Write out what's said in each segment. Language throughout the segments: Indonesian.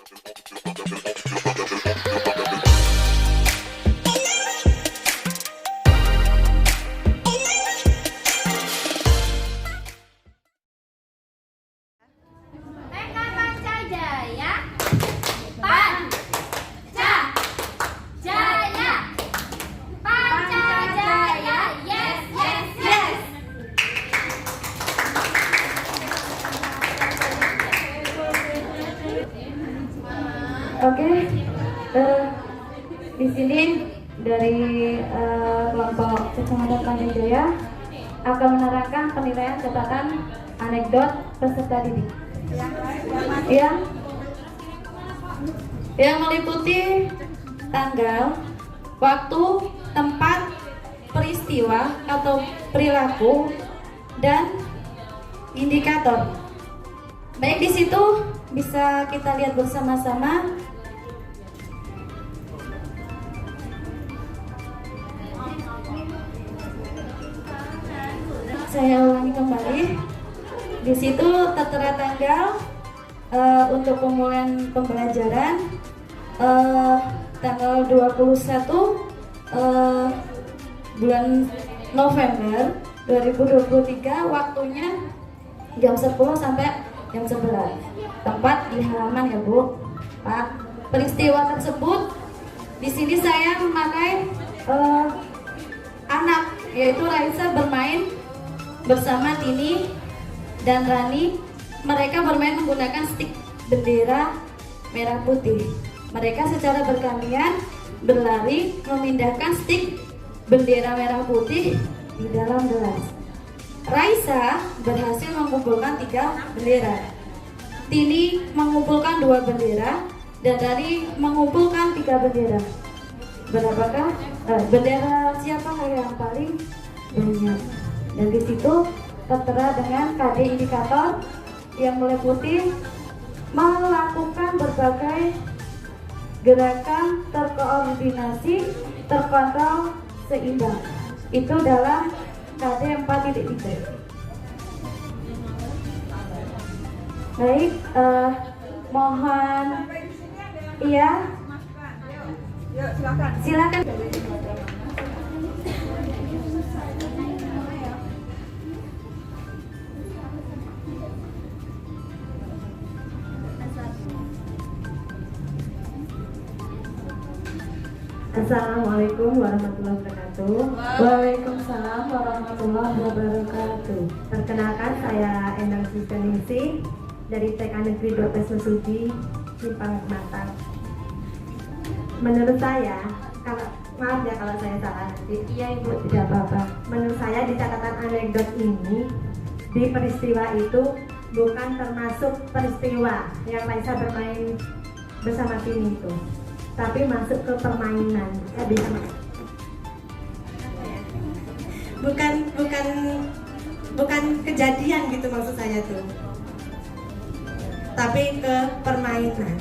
TK Pancajaya, Pancajaya, Pancajaya, yes, yes, yes. Oke, di sini dari kelompok Kecamatan Pancajaya akan menerangkan penilaian catatan anekdot peserta didik yang meliputi tanggal, waktu, tempat, peristiwa atau perilaku, dan indikator. Baik, di situ bisa kita lihat bersama-sama. Saya ulangi kembali. Di situ tertera tanggal untuk pemulihan pembelajaran tanggal 21 bulan November 2023, waktunya jam 10 sampai jam 11. Tempat di halaman ya Bu, Pak. Peristiwa tersebut di sini saya memakai anak, yaitu Raisa bermain bersama Tini dan Rani. Mereka bermain menggunakan stik bendera merah putih. Mereka secara bergantian berlari memindahkan stik bendera merah putih di dalam gelas. Raisa berhasil mengumpulkan 3 bendera. Tini mengumpulkan 2 bendera dan Rani mengumpulkan 3 bendera. Berapakah bendera siapa yang paling banyak? Dan di situ tertera dengan KD indikator yang meliputi melakukan berbagai gerakan terkoordinasi, terkontrol, seimbang. Itu dalam KD 4.3. Baik, mohon iya. Silakan. Assalamualaikum warahmatullahi wabarakatuh. Waalaikumsalam warahmatullahi wabarakatuh. Perkenalkan, saya Endang Sisteningsih dari TK Negeri 12 Mesuji, Simpang Matang. Menurut saya, maaf ya kalau saya salah nanti. Iya Ibu, tidak apa-apa. Menurut saya di catatan anekdot ini, di peristiwa itu bukan termasuk peristiwa yang Raisa bermain bersama Tini itu, tapi masuk ke permainan. Ya, bisa bukan kejadian gitu maksud saya tuh, tapi ke permainan.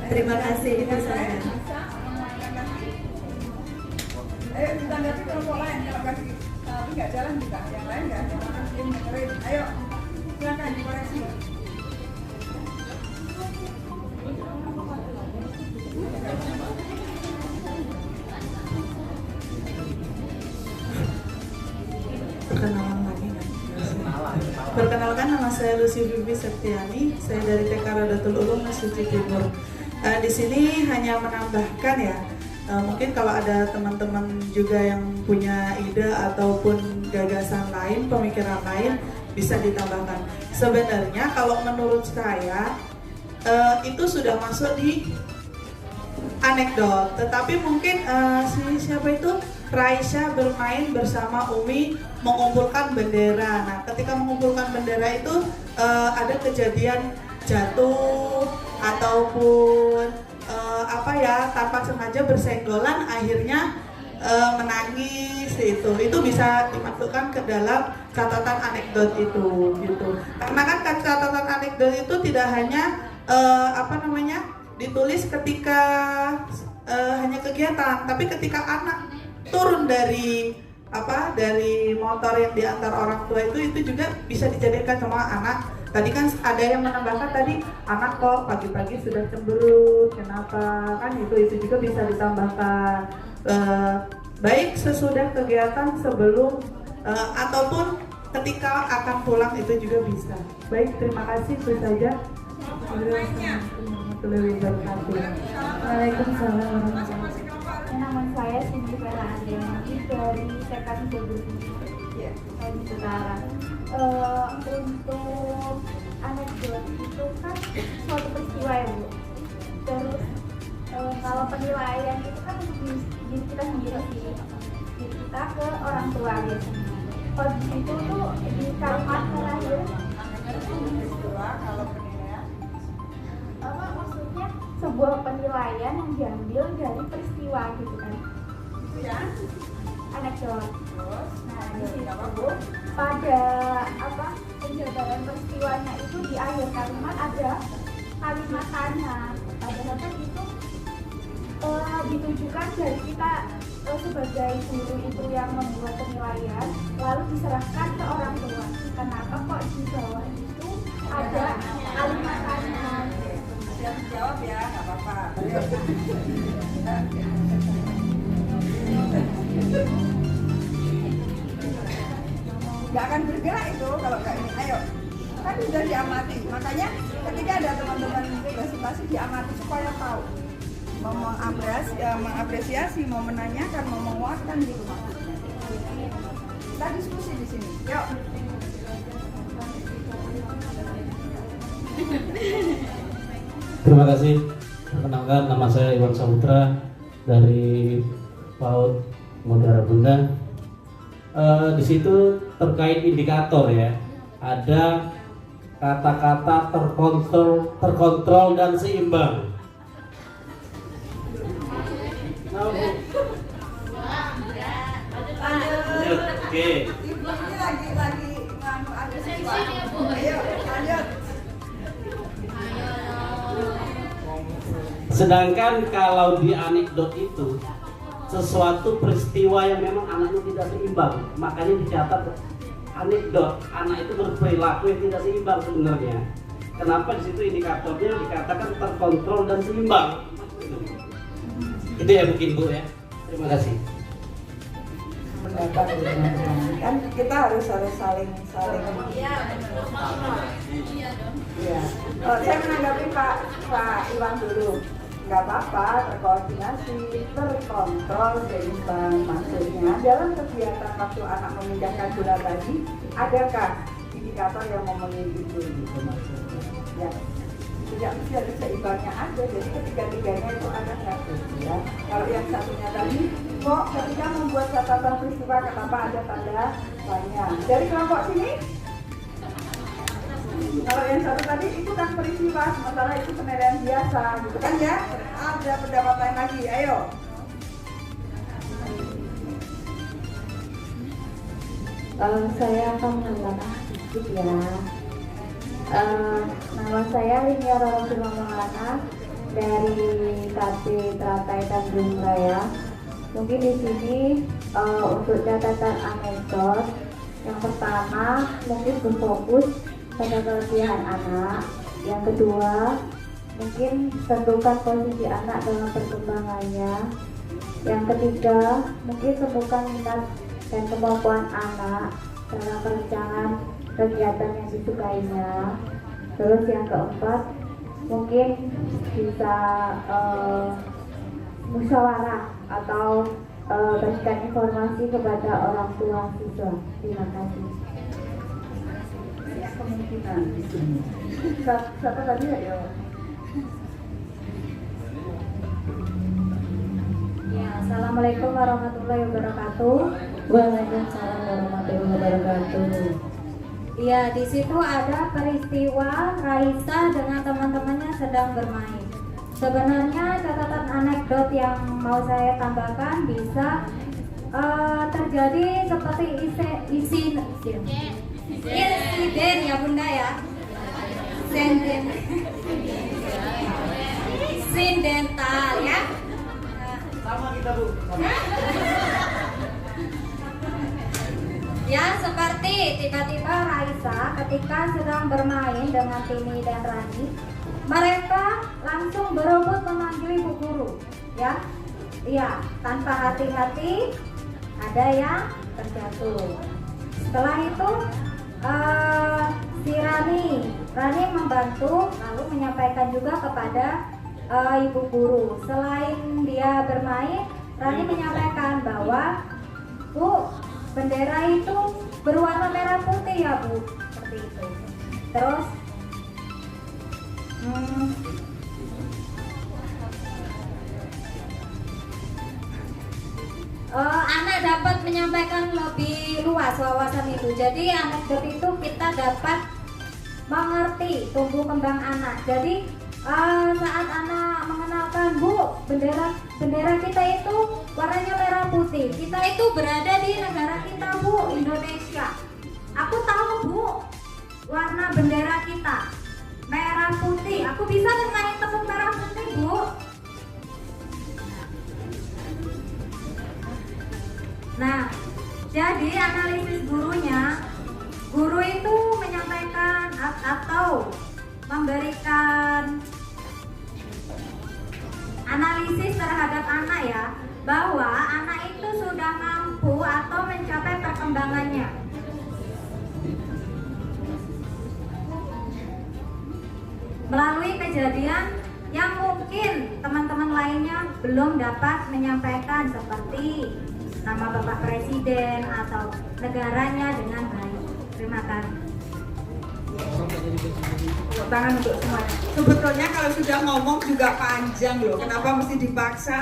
Terima kasih, itu saya. Ayo ditanggapi kelompok lain, kalau kasih tapi nggak jalan juga, yang lain nggak jalan, dengerin. Ayo silakan dikoreksi. Perkenalkan, nama saya Lucy Bibi Septiani. Saya dari TK Rodatul Ulum Mesuji Timur. Di sini hanya menambahkan ya, mungkin kalau ada teman-teman juga yang punya ide ataupun gagasan lain, pemikiran lain, bisa ditambahkan. Sebenarnya kalau menurut saya itu sudah masuk di anekdot, tetapi mungkin siapa itu Raisa bermain bersama Umi mengumpulkan bendera. Nah, ketika mengumpulkan bendera itu ada kejadian jatuh ataupun tanpa sengaja bersenggolan, akhirnya menangis. Itu bisa dimasukkan ke dalam catatan anekdot itu gitu. Karena kan catatan anekdot itu tidak hanya ditulis ketika hanya kegiatan, tapi ketika anak turun dari motor yang diantar orang tua itu juga bisa dijadikan sama anak Tadi kan ada yang menambahkan tadi, anak kok pagi-pagi sudah cemberut, kenapa? Kan itu juga bisa ditambahkan. Baik sesudah kegiatan, sebelum ataupun ketika akan pulang itu juga bisa. Baik, terima kasih, itu saja. Waalaikumsalam warahmatullahi wabarakatuh. Nama saya Cindy Vera Andriani dari Sekan Bogor Utara. Untuk anekdot itu kan suatu peristiwa ya Bu. Terus kalau penilaian itu kan untuk diri kita sendiri sih, diri kita ke orang tua biasanya. Kalau di situ tuh di kalimat terakhir Kalau penilaian apa maksudnya sebuah penilaian yang diambil dari peristiwa gitu kan, itu ya. anekdot. Terus, Nah di situ apa Bu? pada apa penjabaran peristiwanya itu di akhir kalimat ada kalimat tanya. Padahal kan itu ditujukan dari kita sebagai guru itu yang membuat penilaian lalu diserahkan ke orang tua. Kenapa kok di bawah itu ada kalimat tanya? Siap jawab ya, nggak apa-apa. Nggak akan bergerak itu kalau nggak ini. Ayo, kan sudah diamati. Makanya ketika ada teman-teman presentasi diamati supaya tahu, mau mengapresiasi, mau menanyakan, mau menguatkan gitu maksudnya. Kita diskusi di sini. Yuk. Terima kasih. Perkenalkan, nama saya Iwan Saputra dari PAUD Mutiara Bunda. Di situ terkait indikator ya, ada kata-kata terkontrol dan seimbang. Lanjut, oke. Ibu ini lagi nganu ada sesuatu. Ayo, lanjut. Sedangkan kalau di anekdot itu sesuatu peristiwa yang memang anaknya tidak seimbang, makanya dicatat anekdot. Anak itu berperilaku yang tidak seimbang sebenarnya. Kenapa di situ indikatornya dikatakan terkontrol dan seimbang? Itu ya mungkin Bu ya. Terima kasih. Pendapat kan kita harus saling iya. Saya menanggapi Pak Iwan dulu. Nggak apa-apa, terkoordinasi, terkontrol, seimbang. Maksudnya dalam kegiatan waktu anak memindahkan bola tadi, adakah indikator yang memenuhi itu gitu maksudnya? Ya, tidak mesti ada seimbangnya aja. Jadi ketiga-tiganya itu ada satu ya. Kalau yang satunya tadi, kok ketika membuat catatan peristiwa kenapa ada tanda tanya? Dari kelompok sini? Kalau yang satu tadi itu kan peristiwa, sementara itu penilaian biasa, gitu kan ya? Ada pendapat lain lagi, ayo. Saya akan menambahkan sedikit ya. Nama saya Linia Roro Maulana dari KP Teratai Tanjung Raya. Mungkin di sini untuk catatan anekdot, yang pertama mungkin berfokus pada kelebihan anak. Yang kedua, mungkin tentukan posisi anak dalam perkembangannya. Yang ketiga, mungkin tentukan minat dan kemampuan anak dalam perencanaan kegiatan yang disukainya. Terus yang keempat, mungkin bisa musyawarah atau berikan informasi kepada orang tua siswa. Terima kasih. Kemungkinan di sini. Siapa tadi ya? Ya, assalamualaikum warahmatullahi wabarakatuh. Waalaikumsalam warahmatullahi wabarakatuh. Ya, di situ ada peristiwa Raisa dengan teman-temannya sedang bermain. Sebenarnya catatan anekdot yang mau saya tambahkan bisa terjadi seperti insiden ya Bunda ya. Sindental ya. Sama kita Bu. Ya, seperti tiba-tiba Raisa ketika sedang bermain dengan Tini dan Rani, mereka langsung berebut memanggil ibu guru, ya. Iya, tanpa hati-hati ada yang terjatuh. Setelah itu si Rani membantu lalu menyampaikan juga kepada ibu guru. Selain dia bermain, Rani menyampaikan bahwa Bu, bendera itu berwarna merah putih ya Bu, seperti itu. Terus anak dapat menyampaikan lebih luas wawasan itu. Jadi anekdot itu kita dapat mengerti tumbuh kembang anak. Jadi saat anak mengenalkan, Bu, bendera kita itu warnanya merah putih. Kita itu berada di negara kita, Bu, Indonesia. Aku tahu, Bu, warna bendera kita merah putih. Aku bisa bermain tepung merah putih, Bu. Nah, jadi analisis gurunya, guru itu menyampaikan atau memberikan analisis terhadap anak ya, bahwa anak itu sudah mampu atau mencapai perkembangannya. Melalui kejadian yang mungkin teman-teman lainnya belum dapat menyampaikan, seperti nama Bapak Presiden atau negaranya dengan baik. Terima kasih. Tepuk tangan untuk semuanya. Sebetulnya kalau sudah ngomong juga panjang loh. Kenapa mesti dipaksa?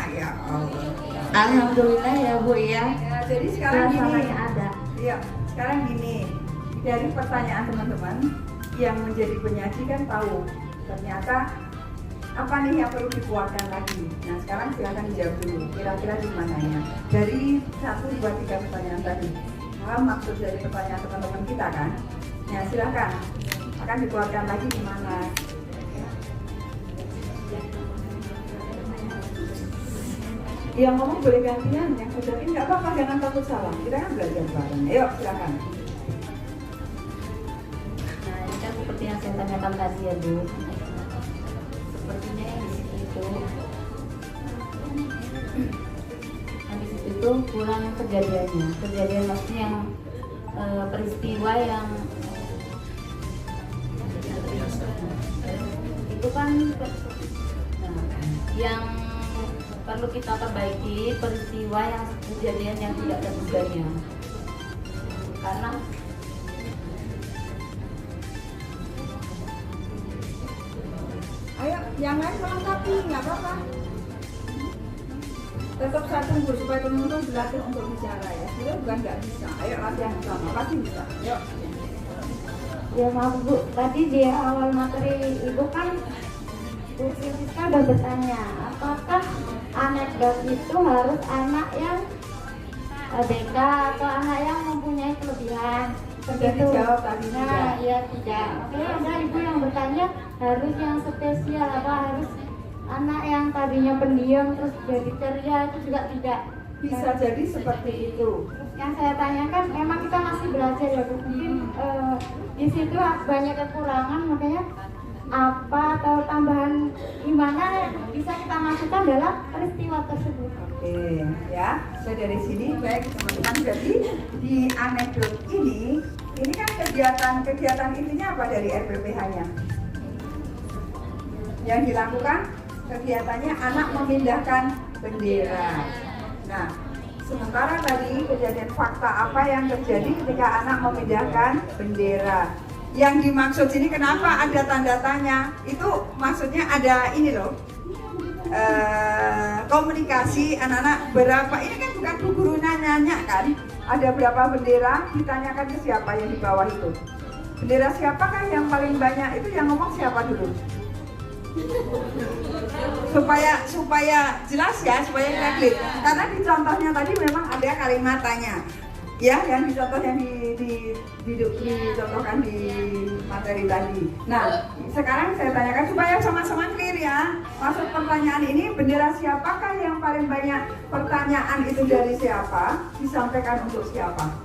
Ya Allah. Alhamdulillah ya Bu ya. Ya, jadi sekarang gini. Suasananya ada. Iya, sekarang gini. Dari pertanyaan teman-teman yang menjadi penyaji kan tahu ternyata apa nih yang perlu dikuatkan lagi. Nah, sekarang silakan dijawab dulu. Kira-kira di mananya? Dari 1, 2, 3 pertanyaan tadi. Paham maksud dari pertanyaan teman-teman kita kan? Ya, silakan. Akan dikuatkan lagi di mana? Yang ngomong boleh gantian, yang ucapin nggak apa-apa, jangan takut salah. Kita kan belajar bareng. Ayo, silakan. Nah, ini kan seperti yang saya tanyakan tadi ya Bu. Sepertinya yang di situ itu, kurang kejadiannya. Kejadian maksudnya yang peristiwa yang itu kan yang perlu kita perbaiki, peristiwa yang kejadian yang tidak terduganya. Karena Ayo, yang lain melengkapi, nggak apa-apa. Tetap saya tunggu supaya teman-teman belajar untuk bicara ya. Sebenarnya bukan nggak bisa. Ayo latihan sama, pasti bisa. Ayo. Ya maaf Bu, tadi di awal materi Ibu kan Bu Siska udah bertanya, apakah anekdot itu harus anak yang BK atau anak yang mempunyai kelebihan? Sudah dijawab tadi juga. Nah, iya tidak. Oke, ada Ibu yang bertanya harus yang spesial, apa harus anak yang tadinya pendiam terus jadi ceria, itu juga tidak. Bisa jadi seperti itu. Terus yang saya tanyakan, memang kita masih belajar ya Bu, mungkin di situ banyak kekurangan, makanya apa atau tambahan gimana bisa kita masukkan dalam peristiwa tersebut. Oke, ya. Saya dari sini baik teman-teman. Jadi di anekdot ini kan kegiatan intinya apa dari RPPH-nya? Yang dilakukan kegiatannya anak memindahkan bendera. Nah, sementara tadi kejadian fakta apa yang terjadi ketika anak memindahkan bendera. Yang dimaksud sini kenapa ada tanda tanya? Itu maksudnya ada ini loh. Komunikasi anak-anak berapa, ini kan bukan bu guru nanya kan, ada berapa bendera, ditanyakan ke siapa yang di bawah itu, bendera siapakah yang paling banyak, itu yang ngomong siapa dulu, supaya jelas ya, supaya kita klik. Karena di contohnya tadi memang ada kalimat tanya ya, yang dicontoh yang dicontohkan di materi tadi. Nah, sekarang saya tanyakan supaya sama-sama clear ya. Maksud pertanyaan ini, bendera siapakah yang paling banyak, pertanyaan itu dari siapa, disampaikan untuk siapa?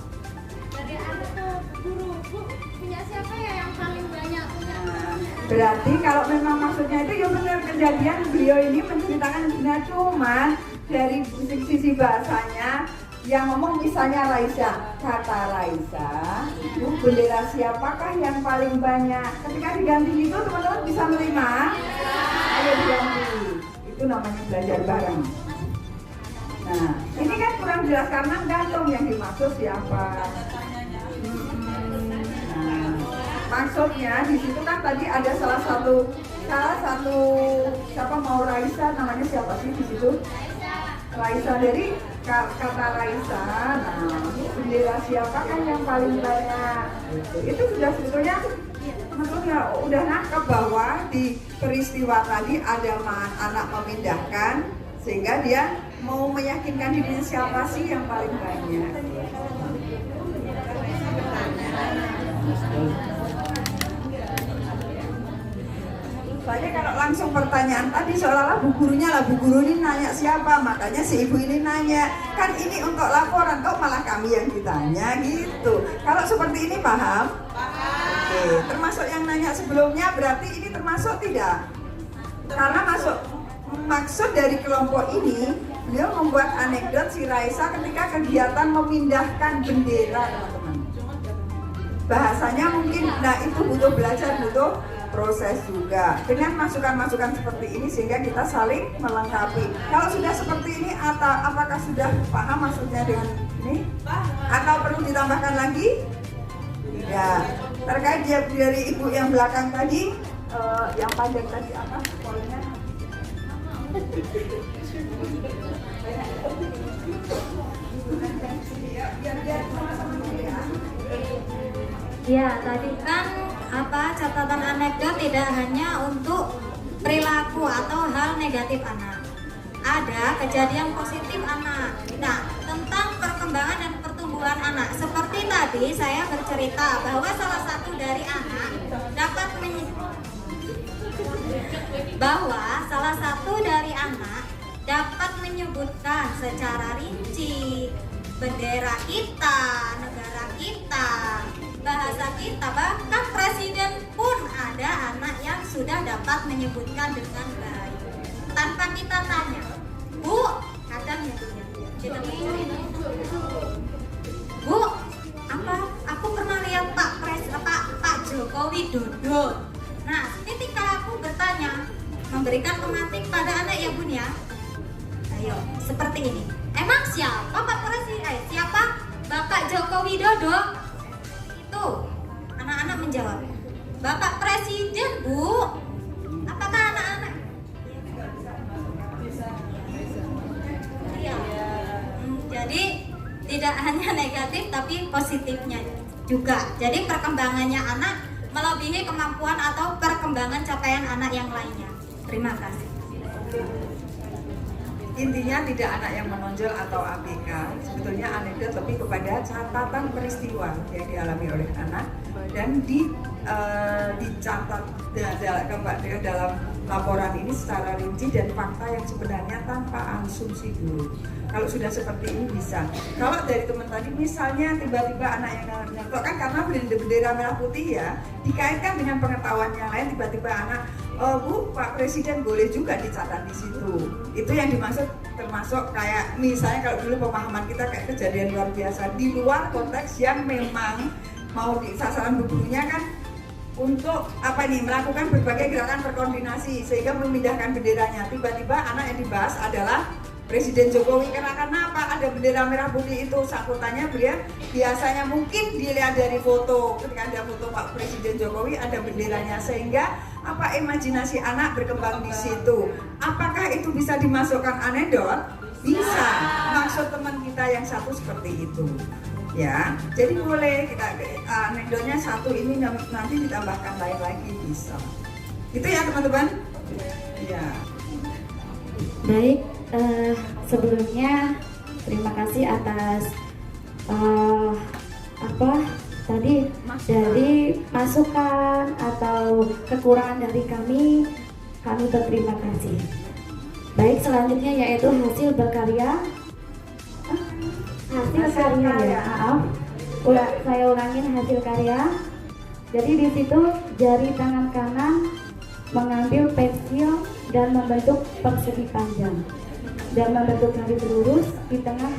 anak ke guru, Bu, punya siapa ya yang paling banyak punya? Berarti kalau memang maksudnya itu ya benar kejadian beliau ini menceritakan benar, cuman dari sisi bahasanya yang ngomong misalnya Raisa, kata Raisa, itu bendera siapakah yang paling banyak? Ketika diganti itu teman-teman bisa menerima? Ayo diganti. Itu namanya belajar bareng. Nah, ini kan kurang jelas karena gantung yang dimaksud siapa. Nah, maksudnya di situ kan tadi ada salah satu siapa mau Raisa, namanya siapa sih di situ? Raisa, dari kata Raisa. Nah, bendera siapa kan yang paling banyak? Itu sudah sebetulnya teman-teman udah nangkep bahwa di peristiwa tadi ada anak memindahkan sehingga dia mau meyakinkan dirinya siapa sih yang paling banyak. Soalnya kalau langsung pertanyaan tadi seolah-olah bu gurunya lah, bu guru ini nanya siapa, makanya si ibu ini nanya, kan ini untuk laporan, kok malah kami yang ditanya gitu. Kalau seperti ini paham? Oke, termasuk yang nanya sebelumnya berarti ini termasuk tidak? Karena maksud dari kelompok ini, beliau membuat anekdot si Raisa ketika kegiatan memindahkan bendera, teman-teman. Bahasanya mungkin, nah itu butuh belajar, butuh proses juga. Dengan masukan-masukan seperti ini sehingga kita saling melengkapi. Kalau sudah seperti ini, apakah sudah paham maksudnya dengan ini? Atau perlu ditambahkan lagi? Tidak. Terkait dari ibu yang belakang tadi, yang panjang tadi apa poinnya? Ya, tadi kan catatan anekdot tidak hanya untuk perilaku atau hal negatif anak. Ada kejadian positif anak. Nah, tentang perkembangan dan pertumbuhan anak. Seperti tadi saya bercerita bahwa salah satu dari anak dapat menyebutkan secara rinci bendera kita, negara kita, bahasa kita, bahkan presiden pun ada anak yang sudah dapat menyebutkan dengan baik tanpa kita tanya. Bu, kadang ya kita cerita, Bu, aku pernah lihat Pak Joko Widodo. Nah, ketika aku bertanya, memberikan pemantik pada anak ya Bun ya. Ayo, seperti ini. Emang siapa Pak Presiden? Siapa Bapak Joko Widodo? Itu anak-anak menjawab, Bapak Presiden, Bu. Apakah anak-anak? Iya. Jadi tidak hanya negatif tapi positifnya juga. Jadi perkembangannya anak melebihi kemampuan atau perkembangan capaian anak yang lainnya. Terima kasih. Intinya tidak anak yang menonjol atau ABK, sebetulnya anekdot lebih kepada catatan peristiwa yang dialami oleh anak dan dicatat dalam laporan ini secara rinci dan fakta yang sebenarnya tanpa asumsi dulu. Kalau sudah seperti ini bisa. Kalau dari teman tadi misalnya tiba-tiba anak yang nonton kan karena bendera merah putih ya, dikaitkan dengan pengetahuan yang lain, tiba-tiba anak, Bu, Pak Presiden boleh juga dicatat di situ. Itu yang dimaksud, termasuk kayak misalnya kalau dulu pemahaman kita kayak kejadian luar biasa di luar konteks yang memang mau di sasaran bukunya kan untuk melakukan berbagai gerakan berkoordinasi sehingga memindahkan benderanya. Tiba-tiba anak yang dibahas adalah Presiden Jokowi. Kenapa ada bendera merah putih itu? Sakutannya beliau biasanya mungkin dilihat dari foto, ketika ada foto Pak Presiden Jokowi ada benderanya, sehingga imajinasi anak berkembang di situ. Apakah itu bisa dimasukkan anekdot? Bisa. Maksud teman kita yang satu seperti itu. Ya, jadi boleh kita anekdotnya satu ini nanti ditambahkan lain lagi bisa. Itu ya teman-teman. Ya. Baik, sebelumnya terima kasih atas tadi dari masukan atau kekurangan dari kami berterima kasih. Baik, selanjutnya yaitu hasil berkarya. Hasil karya ya, maaf. Saya ulangin hasil karya. Jadi di situ jari tangan kanan mengambil pensil dan membentuk persegi panjang dan membentuk garis lurus di tengah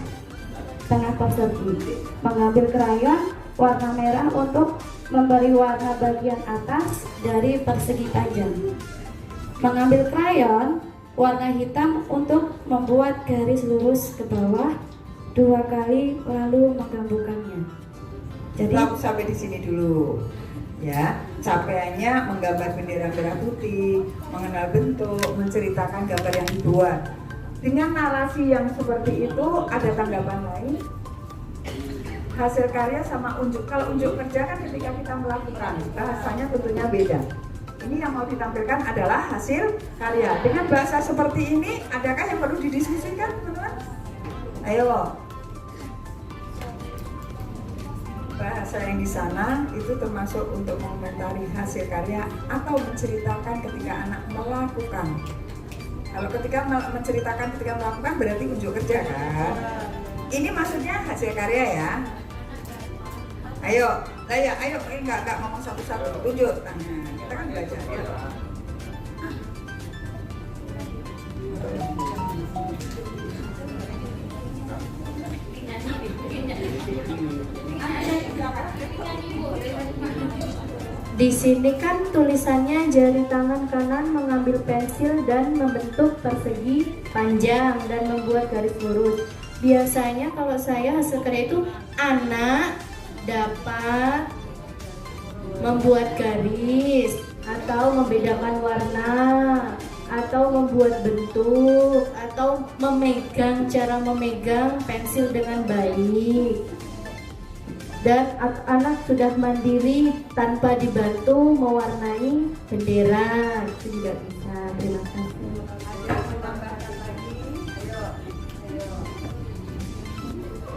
persegi. Mengambil krayon warna merah untuk memberi warna bagian atas dari persegi panjang. Mengambil krayon warna hitam untuk membuat garis lurus ke bawah 2 kali lalu menggabungkannya. Jadi sampai di sini dulu. Ya, capaiannya menggambar bendera merah putih, mengenal bentuk, menceritakan gambar yang dibuat. Dengan narasi yang seperti itu, ada tanggapan lain? Hasil karya sama unjuk. Kalau unjuk kerja kan ketika kita melakukan, bahasanya tentunya beda. Ini yang mau ditampilkan adalah hasil karya. Dengan bahasa seperti ini, adakah yang perlu didiskusikan, teman-teman? Ayo. Bahasa yang di sana itu termasuk untuk mengomentari hasil karya atau menceritakan ketika anak melakukan. Kalau ketika menceritakan ketika melakukan berarti unjuk kerja kan? Ini maksudnya hasil karya ya. Ayo, ayo, enggak ngomong satu-satu, tunjuk tangan. Kita kan belajar ya. di sini kan tulisannya jari tangan kanan mengambil pensil dan membentuk persegi panjang dan membuat garis lurus. Biasanya kalau saya hasil karya itu anak dapat membuat garis atau membedakan warna atau membuat bentuk atau memegang, cara memegang pensil dengan baik. Dan anak sudah mandiri tanpa dibantu mewarnai bendera, itu juga bisa. Terima kasih.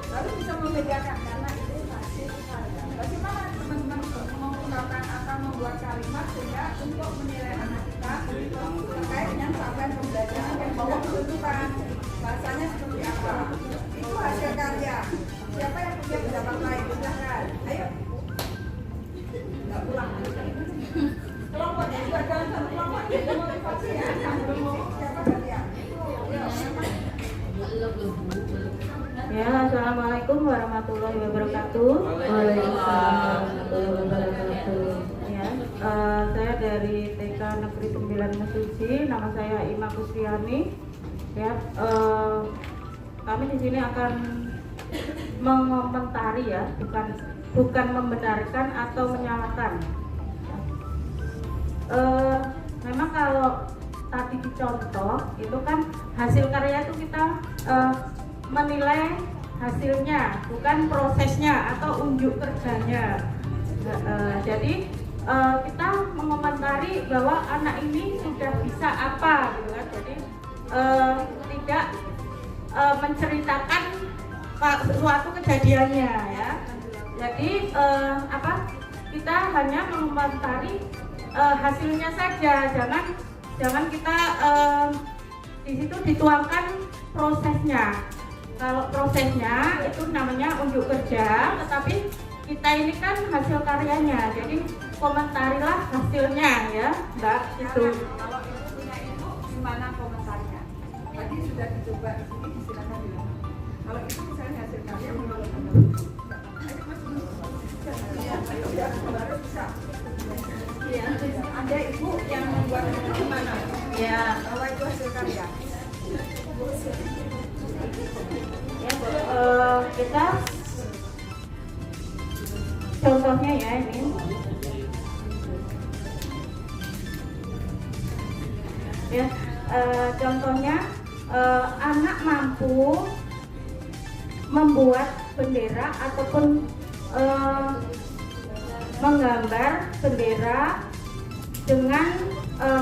Lalu bisa membedakan karena itu hasil karya. Bagaimana teman-teman menggunakan atau membuat kalimat sehingga untuk menilai anak kita terkait dengan capaian pembelajaran yang bahwa menentukan bahasanya seperti apa. Itu hasil karya. Siapa yang punya pendapat lain? Silahkan. Ayo. Nggak pulang. Kelompoknya juga dalam satu kelompok. Jadi motivasi ya. Siapa kalian? Ya, assalamualaikum warahmatullahi wabarakatuh. Waalaikumsalam warahmatullahi wabarakatuh. Ya, saya dari TK Negeri 9 Mesuji. Nama saya Ima Kustiani. Ya, kami di sini akan mengomentari ya, bukan membenarkan atau menyalahkan. Memang kalau tadi dicontoh itu kan hasil karya itu kita menilai hasilnya, bukan prosesnya atau unjuk kerjanya. Jadi kita mengomentari bahwa anak ini sudah bisa apa, gitu kan. Jadi tidak menceritakan suatu kejadiannya ya. Jadi kita hanya mengomentari hasilnya saja, jangan kita di situ dituangkan prosesnya. Kalau prosesnya itu namanya unjuk kerja, tetapi kita ini kan hasil karyanya, jadi komentarilah hasilnya ya, Mbak. Itu. Kalau ibu punya ibu, gimana komentarnya? Tadi sudah dicoba di sini, silakan bilang. Kalau itu misalnya hasil karya menurut Anda, ayo Mas, ya, baru bisa. Iya, ada ibu yang membuat itu gimana? Ya, Kalau itu hasil karya. kita contohnya ya ini. Ya, contohnya anak mampu membuat bendera ataupun menggambar bendera dengan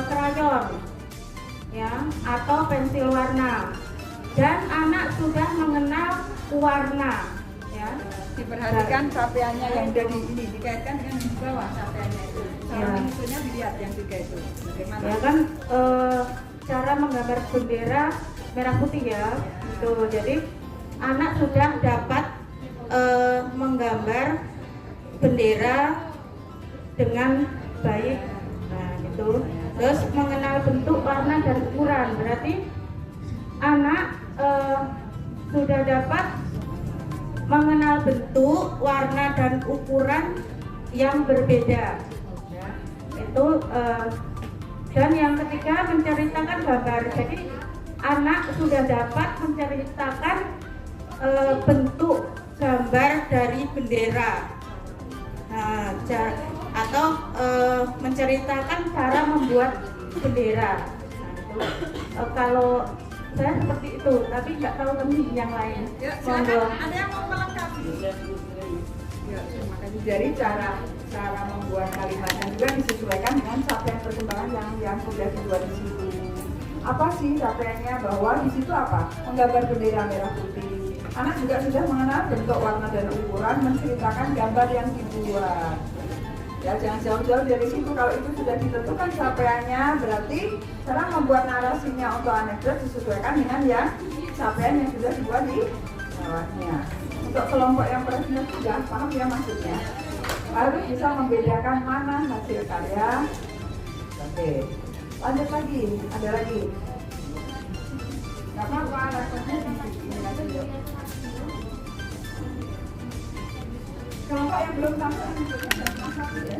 krayon ya atau pensil warna, dan anak sudah mengenal warna ya. Diperhatikan capaiannya yang dari ini dikaitkan dengan di bawah capaiannya itu. Cara Ya. menyusunnya dilihat yang tiga itu. Bagaimana? Ya kan cara menggambar bendera merah putih ya. Gitu. Jadi anak sudah dapat menggambar bendera dengan baik. Nah, gitu. Terus mengenal bentuk, warna dan ukuran. Berarti anak sudah dapat mengenal bentuk, warna dan ukuran yang berbeda. Ya, itu dan yang ketiga menceritakan gambar. Jadi anak sudah dapat menceritakan bentuk gambar dari bendera. Nah, atau menceritakan cara membuat bendera. Nah, itu, kalau saya seperti itu, tapi nggak tahu teman yang lain. Ya, silakan. Ada yang mau melengkapi? Ya, terima kasih. Jadi cara membuat kalimatnya juga disesuaikan dengan capaian perkembangan yang sudah dibuat di situ. Apa sih capaiannya? Bahwa di situ apa? Menggambar bendera merah putih. Anak juga sudah mengenal bentuk, warna dan ukuran, menceritakan gambar yang dibuat. Ya, jangan jauh-jauh dari situ. Kalau itu sudah ditentukan capaiannya, berarti cara membuat narasinya untuk anekdot disesuaikan dengan yang capaian yang sudah dibuat di bawahnya. Untuk kelompok yang presiden sudah paham ya maksudnya. Harus bisa membedakan mana hasil karya. Oke, lanjut lagi. Ada lagi? Gak apa-apa, rasanya ini aja yuk. Kelompok yang belum sampai ya.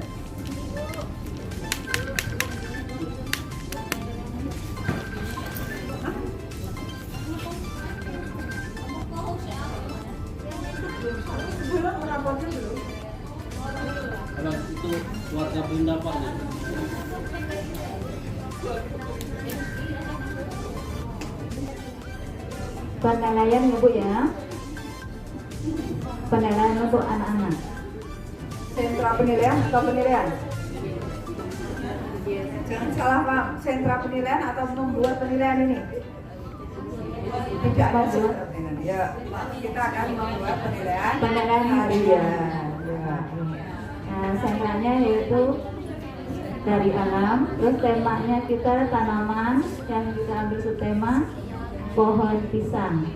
Belum meraporkan dulu. Kalau itu warga pendapatnya. Penilaian ya Bu ya. Penilaian untuk anak-anak. Sentra penilaian atau penilaian? Jangan salah paham, sentra penilaian atau membuat penilaian ini? Tidak ada sentra penilaian. Ya, kita akan membuat penilaian. Penilaian harian. Nah, sentranya yaitu dari alam, terus temanya kita tanaman yang kita ambil subtema pohon pisang.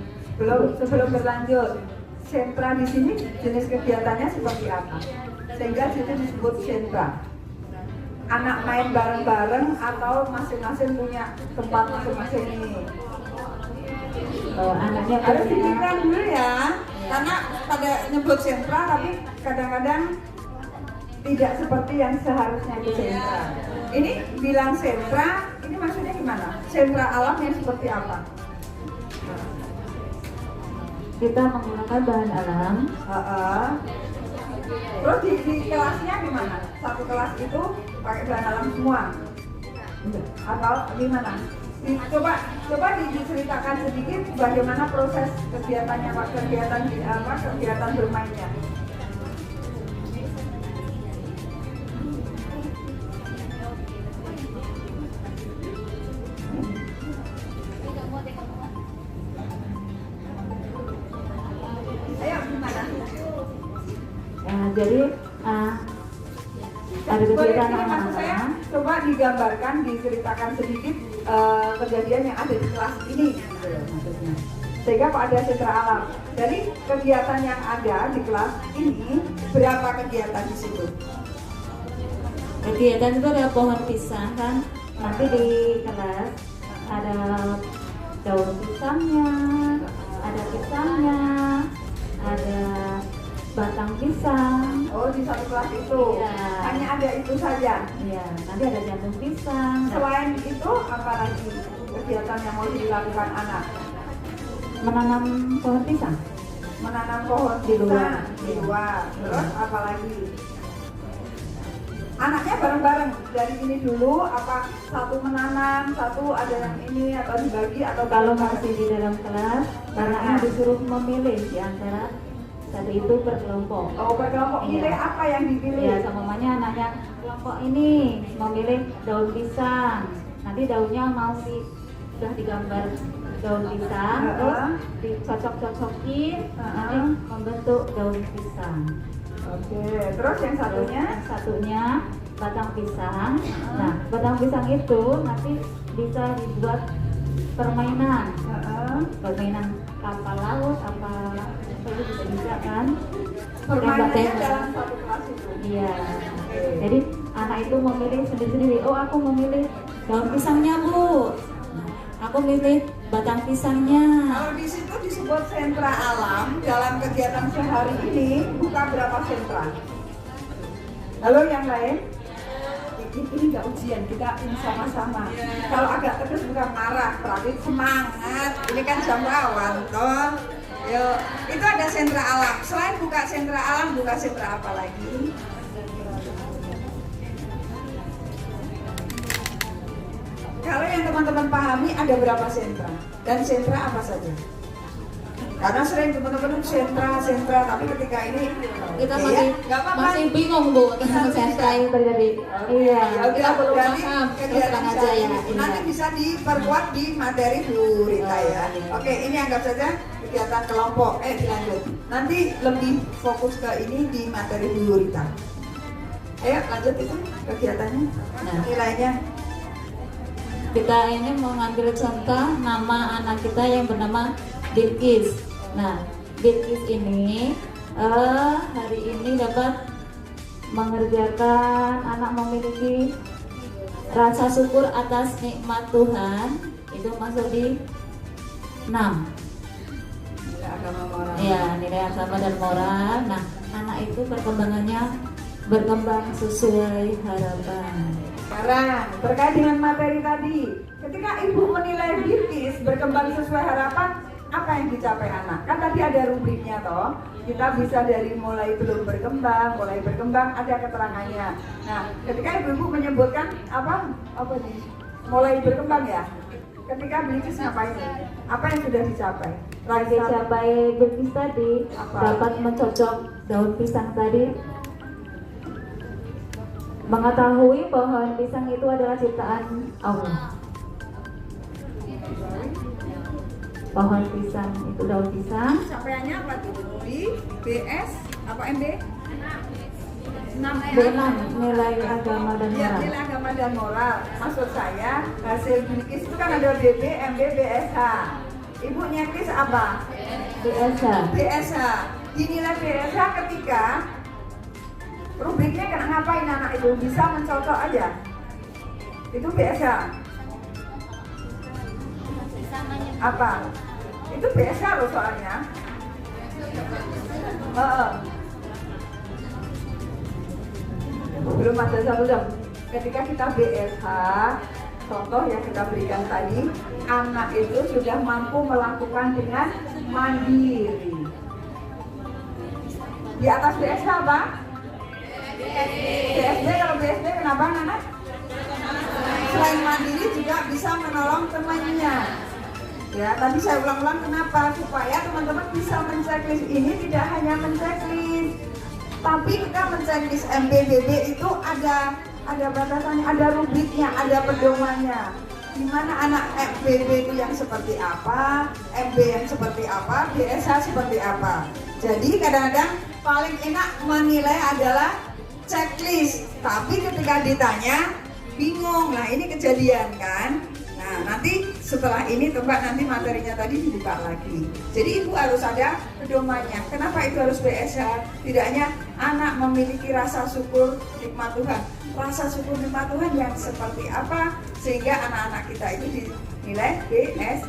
Sebelum berlanjut, sentra di sini jenis kegiatannya seperti apa? Sehingga situ disebut sentra. Anak main bareng-bareng atau masing-masing punya tempat masing-masing ini? Anaknya Harus dipikirkan dulu ya, karena pada nyebut sentra tapi kadang-kadang tidak seperti yang seharusnya itu sentra. Ini bilang sentra, ini maksudnya gimana? Sentra alamnya seperti apa? kita menggunakan bahan alam. Terus di kelasnya gimana? Satu kelas itu pakai bahan alam semua? Atau gimana? Coba diceritakan sedikit bagaimana proses kegiatannya Pak, kegiatan bermainnya. Ayo gimana? Jadi ada kegiatan maksud saya, anak-anak. coba digambarkan, diceritakan sedikit kejadian yang ada di kelas ini, gitu loh, maksudnya. Sehingga kok ada sentra alam. Jadi kegiatan yang ada di kelas ini, berapa kegiatan di situ? Kegiatan itu ada pohon pisang kan, nanti di kelas ada daun pisangnya, ada batang pisang. Oh, di satu kelas itu Ya. hanya ada itu saja. Iya, nanti ada jantung pisang. Selain itu, apa lagi kegiatan yang mau dilakukan anak? Menanam pohon pisang. Menanam pohon Di luar. pisang di luar. Terus apa lagi? Anaknya bareng-bareng dari ini dulu, apa satu menanam, satu ada yang ini atau dibagi atau Kalau bareng-bareng? masih di dalam kelas, anaknya disuruh memilih di antara satu itu per kelompok. Oh, berkelompok pilih Iya. apa yang dipilih? Ya, samanya anaknya kelompok ini memilih daun pisang. Nanti daunnya sudah digambar daun pisang, terus dicocok-cocokin, nanti membentuk daun pisang. Oke, terus yang satunya? Yang satunya batang pisang. Nah, batang pisang itu nanti bisa dibuat permainan. Permainan kapal laut, apa Tapi bisa kan? Permainannya dalam satu kelas itu. Iya. Jadi anak itu memilih sendiri-sendiri. Oh, aku memilih daun pisangnya, Bu. Aku milih batang pisangnya. Kalau di situ disebut sentra alam, dalam kegiatan sehari ini buka berapa sentra? Halo yang lain? Ini nggak ujian, kita ini sama-sama. Kalau agak tegas bukan marah, berarti semangat. Ini kan jam rawan, toh. Yuk, itu ada sentra alam. Selain buka sentra alam, buka sentra apa lagi? Kalau yang teman-teman pahami ada berapa sentra? Dan sentra apa saja? Karena sering teman-teman sentra, tapi ketika ini Kita oke, masih ya, nggak apa-apa. masih bingung, Bu, tentang sentra yang terjadi. Iya, Ya udah, kita perlu berarti paham. Terus kegiatan terang aja sehari ya. ini nanti Iya. bisa diperkuat di materi Bu Rita ya. Oke, ini anggap saja kegiatan kelompok. Dilanjut. Nanti lebih fokus ke ini di materi Bu Rita. Ayo lanjut itu kegiatannya. Nah. Nilainya. Kita ini mau ngambil contoh nama anak kita yang bernama Bilqis. Nah, Bilqis ini hari ini dapat mengerjakan anak memiliki rasa syukur atas nikmat Tuhan. Itu masuk di 6. Nilai agama moral. Ya, nilai agama dan moral. Nah, anak itu perkembangannya berkembang sesuai harapan. Sekarang terkait dengan materi tadi, ketika ibu menilai Bilqis berkembang sesuai harapan, apa yang dicapai anak? Kan tadi ada rubriknya toh. Kita bisa dari mulai belum berkembang, mulai berkembang ada keterangannya. Nah, ketika ibu menyebutkan apa nih? Mulai berkembang ya. Ketika Bilqis ngapain? Apa yang sudah dicapai? Yang dicapai Bilqis tadi Apa? dapat mencocok daun pisang tadi, mengetahui pohon pisang itu adalah ciptaan Allah. Pohon pisang itu daun pisang. Capaiannya apa tuh? Di BS apa MB? 6 B6 nilai agama dan Ya, moral. nilai agama dan moral. Maksud saya hasil Bilqis itu kan ada BB, MB, BSH. Ibu nyeklis apa? BSH. BSH. Dinilai BSH ketika rubriknya kena ngapain anak itu bisa mencocok aja. Itu BSH. Apa? Itu BSH loh soalnya. Belum ada satu jam. Ketika kita BSH, contoh yang kita berikan tadi, anak itu sudah mampu melakukan dengan mandiri. Di atas BSH apa? BSD. Kalau BSD kenapa anak? Selain mandiri juga bisa menolong temannya. Ya, tadi saya ulang-ulang kenapa? Supaya teman-teman bisa menceklis ini tidak hanya menceklis, tapi kita menceklis MBBB itu ada batasannya, ada rubriknya, ada pedomannya. Di mana anak MBB itu yang seperti apa, MB yang seperti apa, BSH seperti apa. Jadi kadang-kadang paling enak menilai adalah checklist, tapi ketika ditanya bingung. Nah, ini kejadian kan. Nah, nanti setelah ini tempat nanti materinya tadi dibuka lagi. Jadi ibu harus ada pedomannya. Kenapa itu harus BSH? Tidak hanya anak memiliki rasa syukur nikmat Tuhan. Rasa syukur nikmat Tuhan yang seperti apa sehingga anak-anak kita itu dinilai BSH.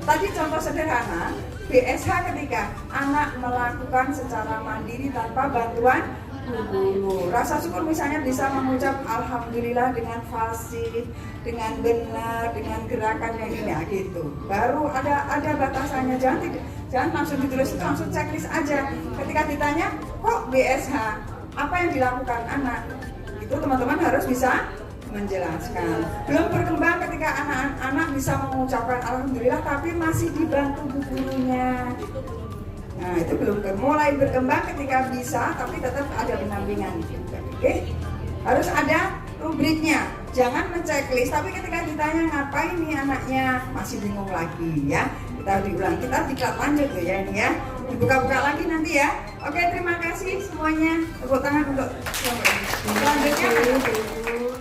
Tadi contoh sederhana, BSH ketika anak melakukan secara mandiri tanpa bantuan guru. Rasa syukur misalnya bisa mengucap alhamdulillah dengan fasih, dengan benar, dengan gerakan yang ini gitu. Baru ada batasannya, jangan langsung ditulis itu langsung checklist aja. Ketika ditanya kok BSH, apa yang dilakukan anak? Itu teman-teman harus bisa menjelaskan. Belum berkembang ketika anak-anak bisa mengucapkan alhamdulillah tapi masih dibantu gurunya. Nah, itu belum mulai berkembang ketika bisa tapi tetap ada pendampingan. Oke? Harus ada rubriknya. Jangan menceklis tapi ketika ditanya ngapain nih anaknya masih bingung lagi ya. Kita diulang, kita diklat lanjut ya ini ya. Dibuka-buka lagi nanti ya. Oke, terima kasih semuanya. Tepuk tangan untuk selanjutnya.